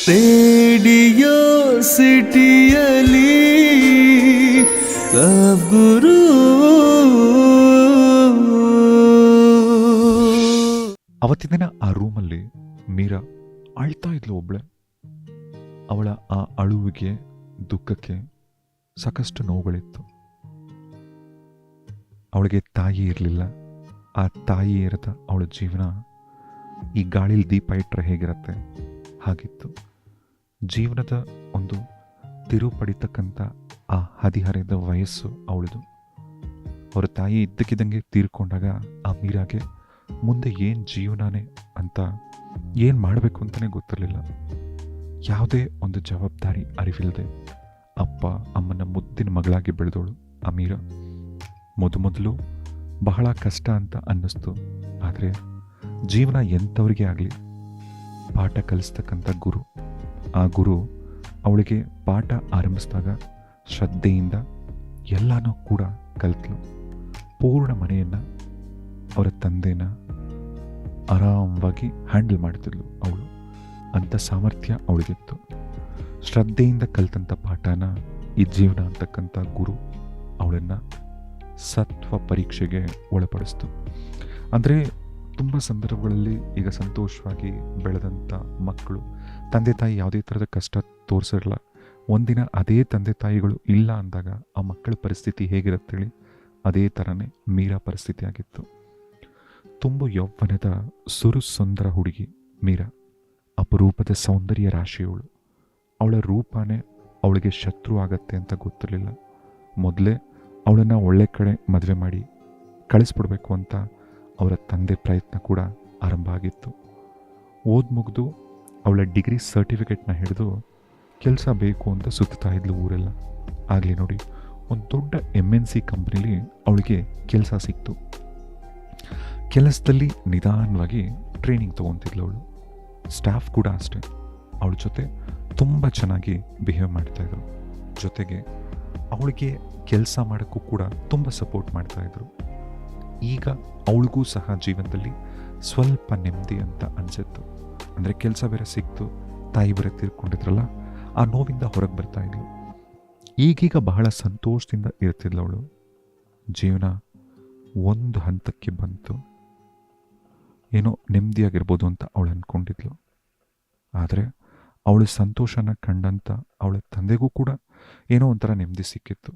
Radio ಸಿಟಿಯಲ್ಲಿ love ಗುರು. ಅವತ್ತಿನ ದಿನ ಆ ರೂಮಲ್ಲಿ ಮೀರಾ ಅಳ್ತಾ ಇದ್ಲು ಒಬ್ಳೆ. ಅವಳ ಆ ಅಳುವಿಗೆ, ದುಃಖಕ್ಕೆ ಸಾಕಷ್ಟು ನೋವುಗಳಿತ್ತು. ಅವಳಿಗೆ ತಾಯಿ ಇರಲಿಲ್ಲ. ಆ ತಾಯಿ ಇರದ ಅವಳ ಜೀವನ ಈ ಗಾಳಿಲಿ ದೀಪ ಇಟ್ಟರೆ ಹೇಗಿರುತ್ತೆ ಹಾಗಿತ್ತು. ಜೀವನದ ಒಂದು ತಿರು ಪಡಿತಕ್ಕಂಥ ಆ ಹದಿಹರೆಯದ ವಯಸ್ಸು ಅವಳದು. ಅವರ ತಾಯಿ ಇದ್ದಕ್ಕಿದ್ದಂಗೆ ತೀರ್ಕೊಂಡಾಗ ಆ ಮೀರಾಗೆ ಮುಂದೆ ಏನು ಜೀವನನೇ ಅಂತ ಏನು ಮಾಡಬೇಕು ಅಂತಲೇ ಗೊತ್ತಿರಲಿಲ್ಲ. ಯಾವುದೇ ಒಂದು ಜವಾಬ್ದಾರಿ ಅರಿವಿಲ್ಲದೆ ಅಪ್ಪ ಅಮ್ಮನ ಮುದ್ದಿನ ಮಗಳಾಗಿ ಬೆಳೆದವಳು ಆ ಮೀರಾ. ಮೊದಲು ಬಹಳ ಕಷ್ಟ ಅಂತ ಅನ್ನಿಸ್ತು. ಆದರೆ ಜೀವನ ಎಂಥವ್ರಿಗೆ ಆಗಲಿ ಪಾಠ ಕಲಿಸ್ತಕ್ಕಂಥ ಗುರು. ಆ ಗುರು ಅವಳಿಗೆ ಪಾಠ ಆರಂಭಿಸಿದಾಗ ಶ್ರದ್ಧೆಯಿಂದ ಎಲ್ಲನೂ ಕೂಡ ಕಲಿತಳು. ಪೂರ್ಣ ಮನೆಯನ್ನು, ಅವರ ತಂದೆನ ಆರಾಮವಾಗಿ ಹ್ಯಾಂಡಲ್ ಮಾಡ್ತಿದ್ಲು ಅವಳು. ಅಂಥ ಸಾಮರ್ಥ್ಯ ಅವಳಿಗಿತ್ತು. ಶ್ರದ್ಧೆಯಿಂದ ಕಲಿತಂಥ ಪಾಠನ ಈ ಜೀವನ ಅಂತಕ್ಕಂಥ ಗುರು ಅವಳನ್ನು ಸತ್ವ ಪರೀಕ್ಷೆಗೆ ಒಳಪಡಿಸ್ತು. ಅಂದರೆ ತುಂಬ ಸಂದರ್ಭಗಳಲ್ಲಿ ಈಗ ಸಂತೋಷವಾಗಿ ಬೆಳೆದಂಥ ಮಕ್ಕಳು ತಂದೆ ತಾಯಿ ಯಾವುದೇ ಥರದ ಕಷ್ಟ ತೋರಿಸಿರಲ್ಲ. ಒಂದಿನ ಅದೇ ತಂದೆ ತಾಯಿಗಳು ಇಲ್ಲ ಅಂದಾಗ ಆ ಮಕ್ಕಳ ಪರಿಸ್ಥಿತಿ ಹೇಗಿರುತ್ತೇಳಿ ಅದೇ ಥರನೇ ಮೀರಾ ಪರಿಸ್ಥಿತಿ ಆಗಿತ್ತು. ತುಂಬ ಯೌವನದ ಸುಂದರ ಹುಡುಗಿ ಮೀರಾ. ಅಪರೂಪದ ಸೌಂದರ್ಯ ರಾಶಿಯವಳು. ಅವಳ ರೂಪನೇ ಅವಳಿಗೆ ಶತ್ರು ಆಗತ್ತೆ ಅಂತ ಗೊತ್ತಿರಲಿಲ್ಲ. ಮೊದಲೇ ಅವಳನ್ನು ಒಳ್ಳೆ ಕಡೆ ಮದುವೆ ಮಾಡಿ ಕಳಿಸ್ಬಿಡ್ಬೇಕು ಅಂತ ಅವರ ತಂದೆ ಪ್ರಯತ್ನ ಕೂಡ ಆರಂಭ ಆಗಿತ್ತು. ಮುಗಿದು ಅವಳ ಡಿಗ್ರಿ ಸರ್ಟಿಫಿಕೇಟ್ನ ಹಿಡಿದು ಕೆಲಸ ಬೇಕು ಅಂತ ಸುತ್ತಾ ಇದ್ಲು ಊರೆಲ್ಲ. ಆಗಲಿ ನೋಡಿ, ಒಂದು ದೊಡ್ಡ MNC ಕಂಪ್ನಿಲಿ ಅವಳಿಗೆ ಕೆಲಸ ಸಿಕ್ತು. ಕೆಲಸದಲ್ಲಿ ನಿಧಾನವಾಗಿ ಟ್ರೈನಿಂಗ್ ತೊಗೊತಿದ್ಲು ಅವಳು. ಸ್ಟಾಫ್ ಕೂಡ ಅಷ್ಟೇ ಅವಳ ಜೊತೆ ತುಂಬ ಚೆನ್ನಾಗಿ ಬಿಹೇವ್ ಮಾಡ್ತಾಯಿದ್ರು. ಜೊತೆಗೆ ಅವಳಿಗೆ ಕೆಲಸ ಮಾಡೋಕ್ಕೂ ಕೂಡ ತುಂಬ ಸಪೋರ್ಟ್ ಮಾಡ್ತಾಯಿದ್ರು. ಈಗ ಅವಳಿಗೂ ಸಹ ಜೀವನದಲ್ಲಿ ಸ್ವಲ್ಪ ನೆಮ್ಮದಿ ಅಂತ ಅನಿಸಿತ್ತು. ಅಂದರೆ ಕೆಲಸ ಬೇರೆ ಸಿಕ್ತು, ತಾಯಿ ಬೇರೆ ತೀರ್ಕೊಂಡಿದ್ರಲ್ಲ, ಆ ನೋವಿಂದ ಹೊರಗೆ ಬರ್ತಾಯಿದ್ಲು. ಈಗೀಗ ಬಹಳ ಸಂತೋಷದಿಂದ ಇರ್ತಿದ್ಲು ಅವಳು. ಜೀವನ ಒಂದು ಹಂತಕ್ಕೆ ಬಂತು. ಏನೋ ನೆಮ್ಮದಿಯಾಗಿರ್ಬೋದು ಅಂತ ಅವಳು ಅಂದ್ಕೊಂಡಿದ್ಲು. ಆದರೆ ಅವಳ ಸಂತೋಷನ ಕಂಡಂಥ ಅವಳ ತಂದೆಗೂ ಕೂಡ ಏನೋ ಒಂಥರ ನೆಮ್ಮದಿ ಸಿಕ್ಕಿತ್ತು.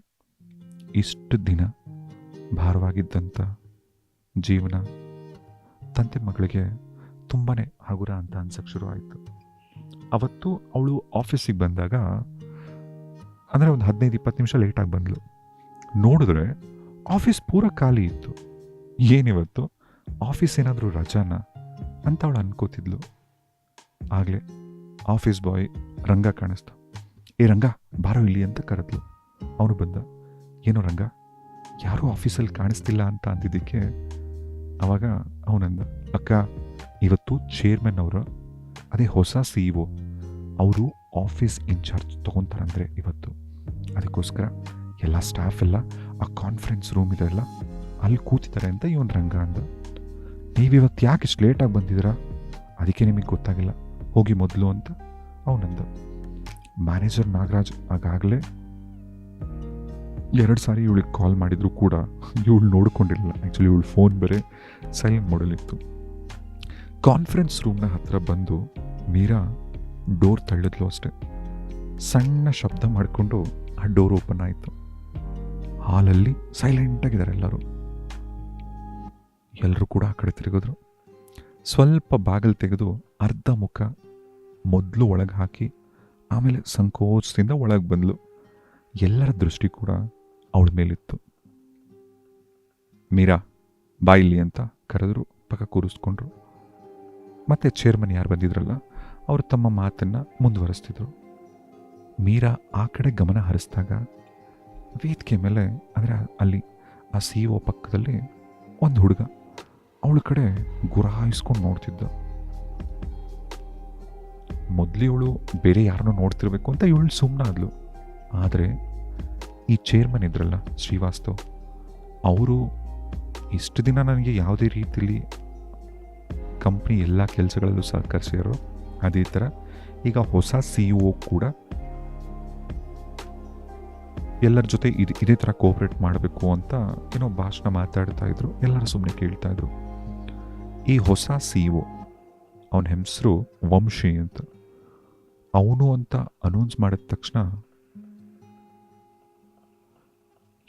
ಇಷ್ಟು ದಿನ ಭಾರವಾಗಿದ್ದಂಥ ಜೀವನ ತಂದೆ ಮಗಳಿಗೆ ತುಂಬಾ ಹಗುರ ಅಂತ ಅನ್ಸಕ್ಕೆ ಶುರು ಆಯಿತು. ಅವತ್ತು ಅವಳು ಆಫೀಸಿಗೆ ಬಂದಾಗ, ಅಂದರೆ ಒಂದು 15-20 ನಿಮಿಷ ಲೇಟಾಗಿ ಬಂದಳು. ನೋಡಿದ್ರೆ ಆಫೀಸ್ ಪೂರ ಖಾಲಿ ಇತ್ತು. ಏನಿವತ್ತು ಆಫೀಸ್ ಏನಾದರೂ ರಜಾನ ಅಂತ ಅವಳು ಅನ್ಕೋತಿದ್ಲು. ಆಗಲೇ ಆಫೀಸ್ ಬಾಯ್ ರಂಗ ಕಾಣಿಸ್ತ. ಏ ರಂಗ, ಬಾರೋ ಇಲ್ಲಿ ಅಂತ ಕರೆದ್ಲು. ಅವನು ಬಂದ. ಏನೋ ರಂಗ, ಯಾರೂ ಆಫೀಸಲ್ಲಿ ಕಾಣಿಸ್ತಿಲ್ಲ ಅಂತ ಅಂದಿದ್ದಕ್ಕೆ ಆವಾಗ ಅವನಂದ, ಅಕ್ಕ, ಇವತ್ತು ಚೇರ್ಮನ್ ಅವರು, ಅದೇ ಹೊಸ CEO ಅವರು ಆಫೀಸ್ ಇನ್ಚಾರ್ಜ್ ತೊಗೊತಾರಂದರೆ ಇವತ್ತು. ಅದಕ್ಕೋಸ್ಕರ ಎಲ್ಲ ಸ್ಟಾಫ್ ಎಲ್ಲ ಆ ಕಾನ್ಫರೆನ್ಸ್ ರೂಮ್ ಇದೆಲ್ಲ ಅಲ್ಲಿ ಕೂತಿದ್ದಾರೆ ಅಂತ ಇವನು ರಂಗ ಅಂದ. ನೀವಿವತ್ತು ಯಾಕೆ ಇಷ್ಟು ಲೇಟಾಗಿ ಬಂದಿದ್ದೀರಾ? ಅದಕ್ಕೆ ನಿಮಗೆ ಗೊತ್ತಾಗಿಲ್ಲ, ಹೋಗಿ ಮೊದಲು ಅಂತ ಅವನಂದ. ಮ್ಯಾನೇಜರ್ ನಾಗರಾಜ್ ಆಗಾಗಲೇ 2 ಸಾರಿ ಇವಳಿಗೆ ಕಾಲ್ ಮಾಡಿದ್ರು ಕೂಡ ಇವಳು ನೋಡ್ಕೊಂಡಿರಲಿಲ್ಲ. ಆ್ಯಕ್ಚುಲಿ ಇವಳು ಫೋನ್ ಬೇರೆ ಸೈಲೆಂಟ್ ಮೋಡಲ್ಲಿತ್ತು. ಕಾನ್ಫರೆನ್ಸ್ ರೂಮ್ನ ಹತ್ರ ಬಂದು ಮೀರಾ ಡೋರ್ ತಳ್ಳಿದ್ಲು ಅಷ್ಟೆ. ಸಣ್ಣ ಶಬ್ದ ಮಾಡಿಕೊಂಡು ಆ ಡೋರ್ ಓಪನ್ ಆಯಿತು. ಹಾಲಲ್ಲಿ ಸೈಲೆಂಟಾಗಿದ್ದಾರೆ ಎಲ್ಲರೂ. ಎಲ್ಲರೂ ಕೂಡ ಆ ಕಡೆ ತಿರುಗಿದ್ರು. ಸ್ವಲ್ಪ ಬಾಗಿಲು ತೆಗೆದು ಅರ್ಧ ಮುಖ ಮೊದಲು ಒಳಗೆ ಹಾಕಿ ಆಮೇಲೆ ಸಂಕೋಚದಿಂದ ಒಳಗೆ ಬಂದಳು. ಎಲ್ಲರ ದೃಷ್ಟಿ ಕೂಡ ಅವಳ ಮೇಲಿತ್ತು. ಮೀರಾ, ಬಾಯಿಲಿ ಅಂತ ಕರೆದ್ರು. ಪಕ್ಕ ಕೂರಿಸ್ಕೊಂಡ್ರು. ಮತ್ತೆ ಚೇರ್ಮನ್ ಯಾರು ಬಂದಿದ್ರಲ್ಲ ಅವರು ತಮ್ಮ ಮಾತನ್ನು ಮುಂದುವರಿಸ್ತಿದ್ರು. ಮೀರಾ ಆ ಕಡೆ ಗಮನ ಹರಿಸಿದಾಗ ವೇದಿಕೆ ಮೇಲೆ, ಅಂದರೆ ಅಲ್ಲಿ ಆ CEO ಪಕ್ಕದಲ್ಲಿ ಒಂದು ಹುಡುಗ ಅವಳ ಕಡೆ ಗುರಾಯಿಸ್ಕೊಂಡು ನೋಡ್ತಿದ್ದ. ಮೊದಲು ಇವಳು ಬೇರೆ ಯಾರನ್ನೋ ನೋಡ್ತಿರ್ಬೇಕು ಅಂತ ಇವಳು ಸುಮ್ಮನಾದ್ಲು. ಆದರೆ ಈ ಚೇರ್ಮನ್ ಇದ್ರಲ್ಲ ಶ್ರೀವಾಸ್ತವ್, ಅವರು ಇಷ್ಟು ದಿನ ನನಗೆ ಯಾವುದೇ ರೀತಿಯಲ್ಲಿ ಕಂಪ್ನಿ ಎಲ್ಲ ಕೆಲಸಗಳಲ್ಲೂ ಸಹಕರಿಸಿರೋ ಅದೇ ಥರ ಈಗ ಹೊಸ CEO ಕೂಡ ಎಲ್ಲರ ಜೊತೆ ಇದೇ ಥರ ಕೋಆಪ್ರೇಟ್ ಮಾಡಬೇಕು ಅಂತ ಏನೋ ಭಾಷಣ ಮಾತಾಡ್ತಾ ಇದ್ರು. ಎಲ್ಲರೂ ಸುಮ್ಮನೆ ಕೇಳ್ತಾ ಇದ್ರು. ಈ ಹೊಸ CEO ಅವನ ಹೆಸರು ವಂಶಿ ಅಂತ. ಅವನು ಅಂತ ಅನೌನ್ಸ್ ಮಾಡಿದ ತಕ್ಷಣ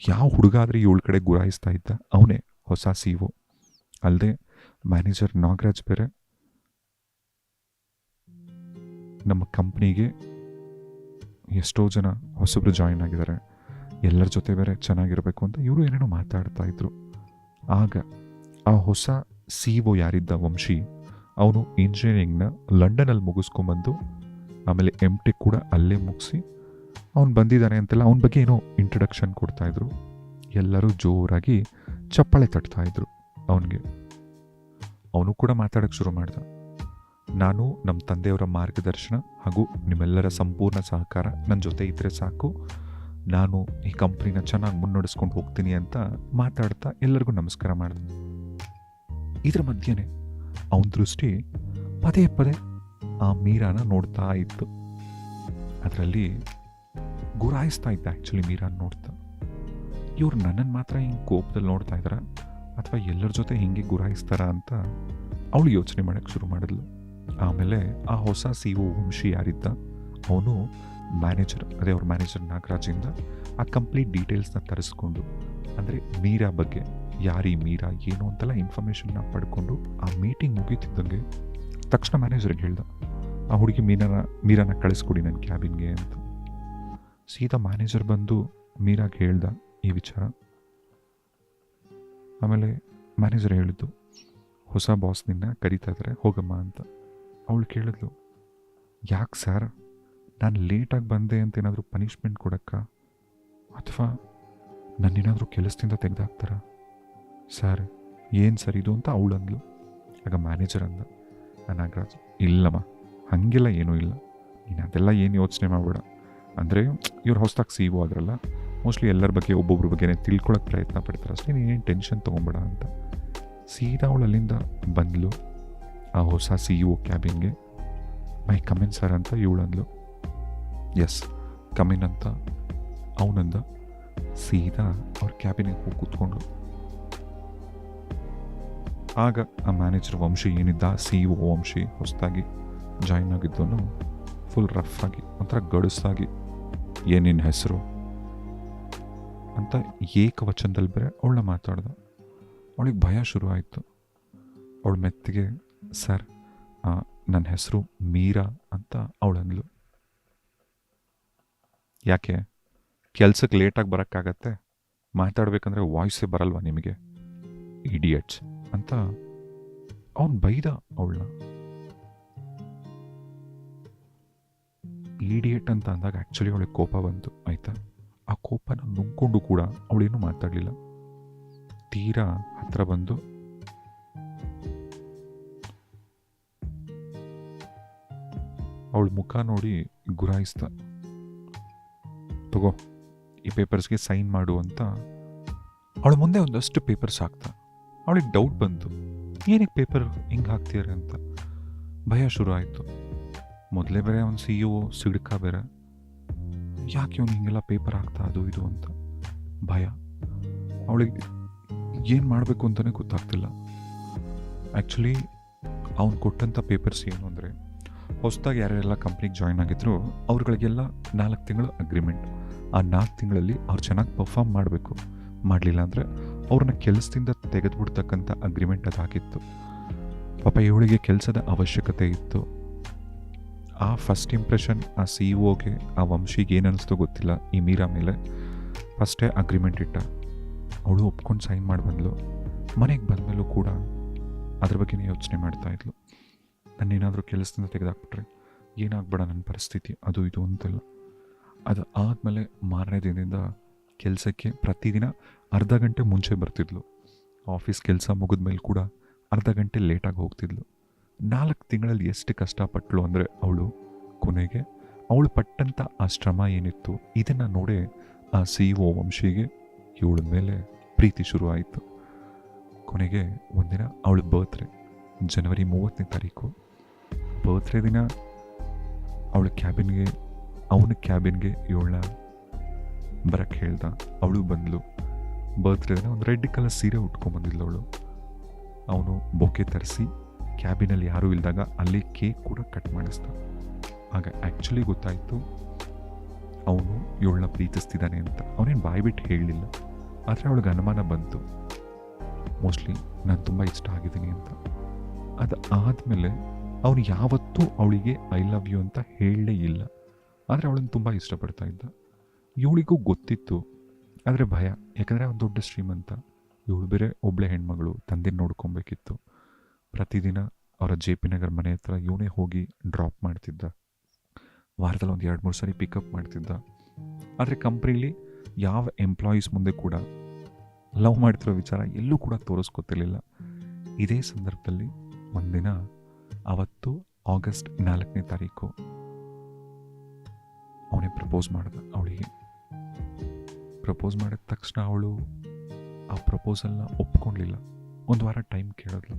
ಯಾವ ಹುಡುಗ ಆದರೆ ಇವಳ ಕಡೆ ಗುರಾಯಿಸ್ತಾ ಇದ್ದ ಅವನೇ ಹೊಸ CEO. ಅಲ್ಲದೆ ಮ್ಯಾನೇಜರ್ ನಾಗರಾಜ್ ಬೇರೆ ನಮ್ಮ ಕಂಪ್ನಿಗೆ ಎಷ್ಟೋ ಜನ ಹೊಸಬ್ರು ಜಾಯಿನ್ ಆಗಿದ್ದಾರೆ, ಎಲ್ಲರ ಜೊತೆ ಬೇರೆ ಚೆನ್ನಾಗಿರಬೇಕು ಅಂತ ಇವರು ಏನೇನೋ ಮಾತಾಡ್ತಾ ಇದ್ರು. ಆಗ ಆ ಹೊಸ CEO ಯಾರಿದ್ದ ವಂಶಿ, ಅವನು ಇಂಜಿನಿಯರಿಂಗ್ನ ಲಂಡನಲ್ಲಿ ಮುಗಿಸ್ಕೊಂಬಂದು ಆಮೇಲೆ MTech ಕೂಡ ಅಲ್ಲೇ ಮುಗಿಸಿ ಅವನು ಬಂದಿದ್ದಾನೆ ಅಂತೆಲ್ಲ ಅವನ ಬಗ್ಗೆ ಏನೋ ಇಂಟ್ರಡಕ್ಷನ್ ಕೊಡ್ತಾಯಿದ್ರು. ಎಲ್ಲರೂ ಜೋರಾಗಿ ಚಪ್ಪಾಳೆ ತಟ್ತಾಯಿದ್ರು ಅವನಿಗೆ. ಅವನು ಕೂಡ ಮಾತಾಡೋಕ್ಕೆ ಶುರು ಮಾಡ್ದ. ನಾನು ನಮ್ಮ ತಂದೆಯವರ ಮಾರ್ಗದರ್ಶನ ಹಾಗೂ ನಿಮ್ಮೆಲ್ಲರ ಸಂಪೂರ್ಣ ಸಹಕಾರ ನನ್ನ ಜೊತೆ ಇದ್ದರೆ ಸಾಕು, ನಾನು ಈ ಕಂಪ್ನಿನ ಚೆನ್ನಾಗಿ ಮುನ್ನಡೆಸ್ಕೊಂಡು ಹೋಗ್ತೀನಿ ಅಂತ ಮಾತಾಡ್ತಾ ಎಲ್ಲರಿಗೂ ನಮಸ್ಕಾರ ಮಾಡ್ದ. ಇದ್ರ ಮಧ್ಯೆನೇ ಅವನ ದೃಷ್ಟಿ ಪದೇ ಪದೇ ಆ ಮೀರಾನ ನೋಡ್ತಾ ಇತ್ತು. ಅದರಲ್ಲಿ ಗುರಾಯಿಸ್ತಾ ಇದ್ದ ಆ್ಯಕ್ಚುಲಿ ಮೀರಾನ್ ನೋಡ್ತಾ. ಇವ್ರು ನನ್ನನ್ನು ಮಾತ್ರ ಹಿಂಗೆ ಕೋಪದಲ್ಲಿ ನೋಡ್ತಾ ಇದ್ದಾರ ಅಥವಾ ಎಲ್ಲರ ಜೊತೆ ಹಿಂಗೆ ಗುರಾಯಿಸ್ತಾರ ಅಂತ ಅವಳು ಯೋಚನೆ ಮಾಡೋಕ್ಕೆ ಶುರು ಮಾಡಿದ್ಲು. ಆಮೇಲೆ ಆ ಹೊಸ CEO ವಂಶಿ ಯಾರಿದ್ದ ಅವನು ಮ್ಯಾನೇಜರ್, ಅದೇ ಅವ್ರ ಮ್ಯಾನೇಜರ್ ನಾಗರಾಜಿಂದ ಆ ಕಂಪ್ಲೀಟ್ ಡೀಟೇಲ್ಸ್ನ ತರಿಸ್ಕೊಂಡು, ಅಂದರೆ ಮೀರಾ ಬಗ್ಗೆ ಯಾರೀ ಮೀರಾ ಏನು ಅಂತೆಲ್ಲ ಇನ್ಫಾರ್ಮೇಷನ್ನ ಪಡ್ಕೊಂಡು ಆ ಮೀಟಿಂಗ್ ಮುಗೀತಿದ್ದಂಗೆ ತಕ್ಷಣ ಮ್ಯಾನೇಜರ್ಗೆ ಹೇಳ್ದ, ಆ ಹುಡುಗಿ ಮೀರಾನ ಕಳಿಸ್ಕೊಡಿ ನನ್ನ ಕ್ಯಾಬಿನ್ಗೆ ಅಂತ. ಸೀದಾ ಮ್ಯಾನೇಜರ್ ಬಂದು ಮೀರಾಗೆ ಹೇಳ್ದ ಈ ವಿಚಾರ. ಆಮೇಲೆ ಮ್ಯಾನೇಜರ್ ಹೇಳಿದ್ದು, ಹೊಸ ಬಾಸ್ ನಿನ್ನ ಕರೀತಾ ಇದ್ದಾರೆ ಹೋಗಮ್ಮ ಅಂತ. ಅವಳು ಕೇಳಿದ್ಲು, ಯಾಕೆ ಸರ್, ನಾನು ಲೇಟಾಗಿ ಬಂದೆ ಅಂತ ಏನಾದರೂ ಪನಿಷ್ಮೆಂಟ್ ಕೊಡೋಕ್ಕ ಅಥವಾ ನನ್ನೇನಾದರೂ ಕೆಲಸದಿಂದ ತೆಗೆದಾಕ್ತಾರ ಸರ್, ಏನು ಸರ್ ಇದು ಅಂತ ಅವಳು ಅಂದ್ಲು. ಆಗ ಮ್ಯಾನೇಜರ್ ಅಂದ, ನಾಗರಾಜ್, ಇಲ್ಲಮ್ಮ ಹಾಗೆಲ್ಲ ಏನೂ ಇಲ್ಲ, ನೀನು ಅದೆಲ್ಲ ಏನು ಯೋಚನೆ ಮಾಡಬೇಡ. ಅಂದರೆ ಇವ್ರು ಹೊಸದಾಗಿ CEO ಆದ್ರಲ್ಲ, ಮೋಸ್ಟ್ಲಿ ಎಲ್ಲರ ಬಗ್ಗೆ ಒಬ್ಬೊಬ್ರ ಬಗ್ಗೆನೇ ತಿಳ್ಕೊಳಕ್ಕೆ ಪ್ರಯತ್ನ ಪಡ್ತಾರೆ ಅಷ್ಟೇ, ನೀನೇನು ಟೆನ್ಷನ್ ತೊಗೊಂಬೇಡ ಅಂತ. ಸೀದಾ ಅವಳು ಅಲ್ಲಿಂದ ಬಂದ್ಲು ಆ ಹೊಸ CEO ಕ್ಯಾಬಿನ್ಗೆ. ಮೈ ಕಮಿನ್ ಸರ್ ಅಂತ ಇವಳು ಅಂದ್ಲು. ಎಸ್ ಕಮಿನ್ ಅಂತ ಅವನಂದ. ಸೀದಾ ಅವ್ರ ಕ್ಯಾಬಿನಿಗೆ ಹೋಗಿ ಕೂತ್ಕೊಂಡ್ಳು. ಆಗ ಆ ಮ್ಯಾನೇಜರ್ ವಂಶಿ ಏನಿದ್ದ, CEO ವಂಶಿ ಹೊಸದಾಗಿ ಜಾಯಿನ್ ಆಗಿದ್ದವನು ಫುಲ್ ರಫ್ ಆಗಿ ಒಂಥರ ಗಡುಸಾಗಿ, ಏನಿನ್ನ ಹೆಸರು ಅಂತ ಏಕವಚನದಲ್ಲಿ ಬೇರೆ ಅವಳನ್ನ ಮಾತಾಡ್ದ. ಅವಳಿಗೆ ಭಯ ಶುರು ಆಯಿತು. ಅವಳ ಮೆತ್ತಿಗೆ, ಸರ್ ನನ್ನ ಹೆಸರು ಮೀರಾ ಅಂತ ಅವಳಂದ್ಲು. ಯಾಕೆ ಕೆಲ್ಸಕ್ಕೆ ಲೇಟಾಗಿ ಬರೋಕ್ಕಾಗತ್ತೆ, ಮಾತಾಡ್ಬೇಕಂದ್ರೆ ವಾಯ್ಸೇ ಬರಲ್ವಾ ನಿಮಗೆ, ಇಡಿಯಟ್ಸ್ ಅಂತ ಅವನು ಬೈದ ಅವಳನ್ನ. ಇಡಿಯಟ್ ಅಂತ ಅಂದಾಗ ಆ್ಯಕ್ಚುಲಿ ಅವಳಿಗೆ ಕೋಪ ಬಂತು. ಆಯಿತಾ, ಆ ಕೋಪನ ನುಂಗ್ಕೊಂಡು ಕೂಡ ಅವಳೇನು ಮಾತಾಡಲಿಲ್ಲ. ತೀರಾ ಹತ್ರ ಬಂದು ಅವಳ ಮುಖ ನೋಡಿ ಗುರಾಯಿಸ್ತ, ತಗೋ ಈ ಪೇಪರ್ಸ್ಗೆ ಸೈನ್ ಮಾಡು ಅಂತ ಅವಳ ಮುಂದೆ ಒಂದಷ್ಟು ಪೇಪರ್ಸ್ ಹಾಕ್ತಾ. ಅವಳಿಗೆ ಡೌಟ್ ಬಂತು, ಏನಕ್ಕೆ ಪೇಪರ್ ಹಿಂಗೆ ಹಾಕ್ತೀರ ಅಂತ. ಭಯ ಶುರು ಆಯಿತು. ಮೊದಲೇ ಬೇರೆ ಅವ್ನು CEO ಸಿಡ್ಕ ಬೇರೆ, ಯಾಕೆ ಅವ್ನು ಹಿಂಗೆಲ್ಲ ಪೇಪರ್ ಹಾಕ್ತಾ ಅದು ಇದು ಅಂತ ಭಯ. ಅವಳಿಗೆ ಏನು ಮಾಡಬೇಕು ಅಂತಲೇ ಗೊತ್ತಾಗ್ತಿಲ್ಲ. ಆ್ಯಕ್ಚುಲಿ ಅವ್ನು ಕೊಟ್ಟಂಥ ಪೇಪರ್ಸ್ ಏನು ಅಂದರೆ, ಹೊಸದಾಗಿ ಯಾರ್ಯಾರೆಲ್ಲ ಕಂಪ್ನಿಗೆ ಜಾಯ್ನ್ ಆಗಿದ್ರು ಅವ್ರುಗಳಿಗೆಲ್ಲ 4 ತಿಂಗಳು ಅಗ್ರಿಮೆಂಟ್. ಆ 4 ತಿಂಗಳಲ್ಲಿ ಅವ್ರು ಚೆನ್ನಾಗಿ ಪರ್ಫಾರ್ಮ್ ಮಾಡಬೇಕು, ಮಾಡಲಿಲ್ಲ ಅಂದರೆ ಅವ್ರನ್ನ ಕೆಲಸದಿಂದ ತೆಗೆದುಬಿಡ್ತಕ್ಕಂಥ ಅಗ್ರಿಮೆಂಟ್ ಅದು ಹಾಕಿತ್ತು. ಪಾಪ ಇವಳಿಗೆ ಕೆಲಸದ ಅವಶ್ಯಕತೆ ಇತ್ತು. ಆ ಫಸ್ಟ್ ಇಂಪ್ರೆಷನ್ ಆ CEOಗೆ, ಆ ವಂಶಿಗೆ ಏನು ಅನ್ನಿಸ್ತೋ ಗೊತ್ತಿಲ್ಲ, ಈ ಮೀರಾ ಮೇಲೆ ಫಸ್ಟೇ ಅಗ್ರಿಮೆಂಟ್ ಇಟ್ಟ. ಅವಳು ಒಪ್ಕೊಂಡು ಸೈನ್ ಮಾಡಿ ಬಂದಳು. ಮನೆಗೆ ಬಂದಮೇಲೂ ಕೂಡ ಅದ್ರ ಬಗ್ಗೆನೇ ಯೋಚನೆ ಮಾಡ್ತಾಯಿದ್ಲು. ನನ್ನೇನಾದರೂ ಕೆಲಸದಿಂದ ತೆಗೆದಾಕ್ಬಿಟ್ರೆ ಏನಾಗ್ಬೇಡ ನನ್ನ ಪರಿಸ್ಥಿತಿ, ಅದು ಇದು ಅಂತೆಲ್ಲ. ಅದು ಆದಮೇಲೆ ಮಾರನೇ ದಿನದಿಂದ ಕೆಲಸಕ್ಕೆ ಪ್ರತಿದಿನ ಅರ್ಧ ಗಂಟೆ ಮುಂಚೆ ಬರ್ತಿದ್ಲು. ಆಫೀಸ್ ಕೆಲಸ ಮುಗಿದ್ಮೇಲೆ ಕೂಡ ಅರ್ಧ ಗಂಟೆ ಲೇಟಾಗಿ ಹೋಗ್ತಿದ್ಲು. 4 ತಿಂಗಳಲ್ಲಿ ಎಷ್ಟು ಕಷ್ಟಪಟ್ಟಳು ಅಂದರೆ ಅವಳು ಕೊನೆಗೆ ಅವಳು ಪಟ್ಟಂಥ ಆ ಶ್ರಮ ಏನಿತ್ತು ಇದನ್ನು ನೋಡೇ ಆ CEO ವಂಶಿಗೆ ಇವಳ ಮೇಲೆ ಪ್ರೀತಿ ಶುರು ಆಯಿತು. ಕೊನೆಗೆ ಒಂದಿನ ಅವಳ ಬರ್ತ್ಡೇ, ಜನವರಿ 30ನೇ ತಾರೀಕು. ಬರ್ತ್ಡೇ ದಿನ ಅವನ ಕ್ಯಾಬಿನ್ಗೆ ಇವಳನ್ನ ಬರಕ್ಕೆ ಹೇಳ್ದ. ಅವಳು ಬಂದಳು. ಬರ್ತ್ಡೇನ ಒಂದು ರೆಡ್ ಕಲರ್ ಸೀರೆ ಉಟ್ಕೊಂಬಂದಿದ್ಲು ಅವಳು. ಅವನು ಬೊಕ್ಕೆ ತರಿಸಿ ಕ್ಯಾಬಿನಲ್ಲಿ ಯಾರೂ ಇಲ್ದಾಗ ಅಲ್ಲಿ ಕೇಕ್ ಕೂಡ ಕಟ್ ಮಾಡಿಸ್ದ. ಆಗ ಆ್ಯಕ್ಚುಲಿ ಗೊತ್ತಾಯಿತು ಅವನು ಇವಳನ್ನ ಪ್ರೀತಿಸ್ತಿದ್ದಾನೆ ಅಂತ. ಅವನೇನು ಬಾಯ್ಬಿಟ್ಟು ಹೇಳಲಿಲ್ಲ, ಆದರೆ ಅವಳಿಗೆ ಅನುಮಾನ ಬಂತು, ಮೋಸ್ಟ್ಲಿ ನಾನು ತುಂಬ ಇಷ್ಟ ಆಗಿದ್ದೀನಿ ಅಂತ. ಅದು ಆದಮೇಲೆ ಅವನು ಯಾವತ್ತೂ ಅವಳಿಗೆ ಐ ಲವ್ ಯು ಅಂತ ಹೇಳಲೇ ಇಲ್ಲ, ಆದರೆ ಅವಳನ್ನು ತುಂಬ ಇಷ್ಟಪಡ್ತಾ ಇದ್ದ. ಇವಳಿಗೂ ಗೊತ್ತಿತ್ತು, ಆದರೆ ಭಯ, ಯಾಕಂದರೆ ಅವನು ದೊಡ್ಡ ಶ್ರೀಮಂತ, ಇವಳು ಬೇರೆ ಒಬ್ಬಳೆ ಹೆಣ್ಮಗಳು, ತಂದೆ ನೋಡ್ಕೊಬೇಕಿತ್ತು. ಪ್ರತಿದಿನ ಅವರ ಜೆ ಪಿ ನಗರ್ ಮನೆ ಹತ್ರ ಇವನೇ ಹೋಗಿ ಡ್ರಾಪ್ ಮಾಡ್ತಿದ್ದ. ವಾರದಲ್ಲಿ ಒಂದು 2-3 ಸರಿ ಪಿಕಪ್ ಮಾಡ್ತಿದ್ದ. ಆದರೆ ಕಂಪ್ನೀಲಿ ಯಾವ ಎಂಪ್ಲಾಯೀಸ್ ಮುಂದೆ ಕೂಡ ಲವ್ ಮಾಡ್ತಿರೋ ವಿಚಾರ ಎಲ್ಲೂ ಕೂಡ ತೋರಿಸ್ಕೊತಿರ್ಲಿಲ್ಲ. ಇದೇ ಸಂದರ್ಭದಲ್ಲಿ ಒಂದಿನ, ಅವತ್ತು ಆಗಸ್ಟ್ 4ನೇ ತಾರೀಕು, ಅವನೇ ಪ್ರಪೋಸ್ ಮಾಡ್ದ ಅವಳಿಗೆ. ಪ್ರಪೋಸ್ ಮಾಡಿದ ತಕ್ಷಣ ಅವಳು ಆ ಪ್ರಪೋಸಲ್ನ ಒಪ್ಕೊಳ್ಳಿಲ್ಲ. 1 ವಾರ ಟೈಮ್ ಕೇಳಿದ್ಲು.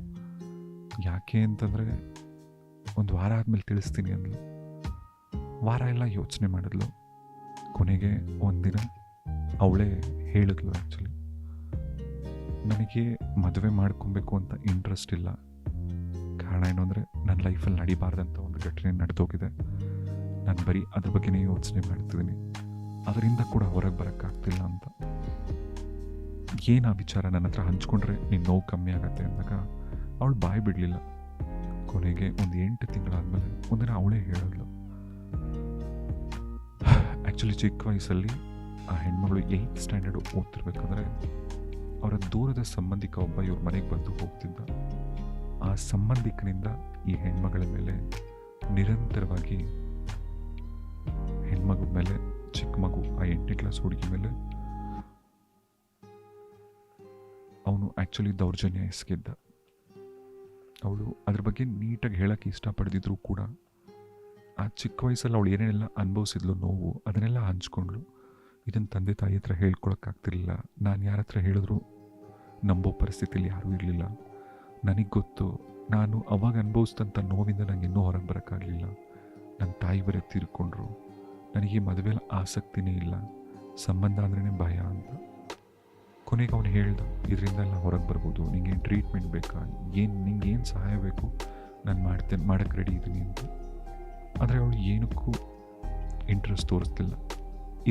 ಯಾಕೆ ಅಂತಂದರೆ, 1 ವಾರ ಆದಮೇಲೆ ತಿಳಿಸ್ತೀನಿ ಅಂದ್ಲು. ವಾರ ಎಲ್ಲ ಯೋಚನೆ ಮಾಡಿದ್ಲು. ಕೊನೆಗೆ ಒಂದಿನ ಅವಳೇ ಹೇಳಿದ್ಲು, ಆ್ಯಕ್ಚುಲಿ ನನಗೆ ಮದುವೆ ಮಾಡ್ಕೊಬೇಕು ಅಂತ ಇಂಟ್ರೆಸ್ಟ್ ಇಲ್ಲ. ಕಾರಣ ಏನು ಅಂದರೆ, ನನ್ನ ಲೈಫಲ್ಲಿ ನಡಿಬಾರ್ದಂಥ ಒಂದು ಘಟನೆ ನಡೆದೋಗಿದೆ. ನಾನು ಬರೀ ಅದ್ರ ಬಗ್ಗೆನೇ ಯೋಚನೆ ಮಾಡ್ತಿದ್ದೀನಿ, ಅದರಿಂದ ಕೂಡ ಹೊರಗೆ ಬರೋಕ್ಕಾಗ್ತಿಲ್ಲ ಅಂತ. ಏನು ಆ ವಿಚಾರ ನನ್ನ ಹತ್ರ ಹಂಚ್ಕೊಂಡ್ರೆ ನಿನ್ನ ನೋವು ಕಮ್ಮಿ ಆಗತ್ತೆ ಅಂದಾಗ ಅವಳು ಬಾಯಿ ಬಿಡಲಿಲ್ಲ. ಕೊನೆಗೆ ಒಂದು 8 ತಿಂಗಳಾದಮೇಲೆ ಒಂದಿನ ಅವಳೇ ಹೇಳಿದ್ಲು. ಆ್ಯಕ್ಚುಲಿ ಚಿಕ್ಕ ವಯಸ್ಸಲ್ಲಿ ಆ ಹೆಣ್ಮಗಳು 8th ಸ್ಟ್ಯಾಂಡರ್ಡ್ ಓದ್ತಿರ್ಬೇಕಾದ್ರೆ ಅವರ ದೂರದ ಸಂಬಂಧಿಕ ಒಬ್ಬ ಇವ್ರ ಮನೆಗೆ ಬಂದು ಹೋಗ್ತಿದ್ದ. ಆ ಸಂಬಂಧಿಕನಿಂದ ಈ ಹೆಣ್ಮಗಳ ಮೇಲೆ ನಿರಂತರವಾಗಿ, ಹೆಣ್ಮಗು ಮೇಲೆ, ಚಿಕ್ಕ ಮಗು ಆ 8ನೇ ಕ್ಲಾಸ್ ಹುಡುಗಿ ಮೇಲೆ ಅವನು ಆ್ಯಕ್ಚುಲಿ ದೌರ್ಜನ್ಯ ಎಸಗಿದ್ದ. ಅವಳು ಅದ್ರ ಬಗ್ಗೆ ನೀಟಾಗಿ ಹೇಳೋಕ್ಕೆ ಇಷ್ಟಪಡ್ದಿದ್ರು ಕೂಡ ಆ ಚಿಕ್ಕ ವಯಸ್ಸಲ್ಲಿ ಅವಳು ಏನೇನೆಲ್ಲ ಅನುಭವಿಸಿದ್ಲು ನೋವು, ಅದನ್ನೆಲ್ಲ ಹಂಚ್ಕೊಂಡ್ಳು. ಇದನ್ನು ತಂದೆ ತಾಯಿ ಹತ್ರ ಹೇಳ್ಕೊಳಕ್ಕಾಗ್ತಿರ್ಲಿಲ್ಲ. ನಾನು ಯಾರ ಹತ್ರ ಹೇಳಿದ್ರು ನಂಬೋ ಪರಿಸ್ಥಿತಿಯಲ್ಲಿ ಯಾರೂ ಇರಲಿಲ್ಲ. ನನಗೆ ಗೊತ್ತು, ನಾನು ಅವಾಗ ಅನುಭವಿಸಿದಂಥ ನೋವಿಂದ ನನಗೆ ಇನ್ನೂ ಹೊರಗೆ ಬರೋಕ್ಕಾಗಲಿಲ್ಲ. ನನ್ನ ತಾಯಿ ಬರೀ ತೀರ್ಕೊಂಡ್ರು. ನನಗೆ ಮದುವೆಯಲ್ಲಿ ಆಸಕ್ತಿನೇ ಇಲ್ಲ, ಸಂಬಂಧ ಅಂದ್ರೇ ಭಯ ಅಂತ. ಕೊನೆಗೆ ಅವನು ಹೇಳ್ದ, ಇದರಿಂದೆಲ್ಲ ಹೊರಗೆ ಬರ್ಬೋದು, ನಿಂಗೇನು ಟ್ರೀಟ್ಮೆಂಟ್ ಬೇಕಾ, ನಿಂಗೇನು ಸಹಾಯ ಬೇಕು, ನಾನು ಮಾಡೋಕ್ಕೆ ರೆಡಿ ಇದ್ದೀನಿ ಅಂತ. ಆದರೆ ಅವಳು ಏನಕ್ಕೂ ಇಂಟ್ರೆಸ್ಟ್ ತೋರಿಸ್ತಿಲ್ಲ.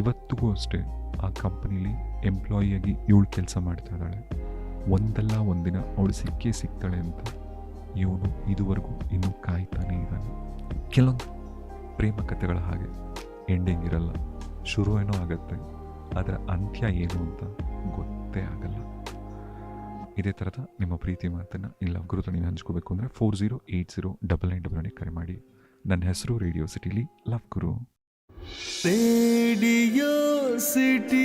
ಇವತ್ತಿಗೂ ಅಷ್ಟೇ ಆ ಕಂಪನಿಲಿ ಎಂಪ್ಲಾಯಿಯಾಗಿ ಇವಳು ಕೆಲಸ ಮಾಡ್ತಾ ಇದ್ದಾಳೆ. ಒಂದಲ್ಲ ಒಂದಿನ ಅವಳು ಸಿಗ್ತಾಳೆ ಅಂತ ಇವನು ಇದುವರೆಗೂ ಇನ್ನೂ ಕಾಯ್ತಾನೇ ಇದ್ದಾನೆ. ಕೆಲವೊಂದು ಪ್ರೇಮ ಕಥೆಗಳ ಹಾಗೆ ಎಂಡಿಂಗ್ ಇರಲ್ಲ, ಶುರು ಏನೋ ಆಗತ್ತೆ, ಅದರ ಅಂತ್ಯ ಏನು ಅಂತ ಗೊತ್ತೇ ಆಗಲ್ಲ. ಇದೇ ಥರದ ನಿಮ್ಮ ಪ್ರೀತಿ ಮಾತನ್ನು ಇಲ್ಲ ಗುರುತ ನೀವು ಹಂಚ್ಕೋಬೇಕು ಅಂದರೆ 40809999 ಕರೆ ಮಾಡಿ. ನನ್ನ ಹೆಸರು ರೇಡಿಯೋ ಸಿಟಿಲಿ ಲವ್ ಗುರು. Radio city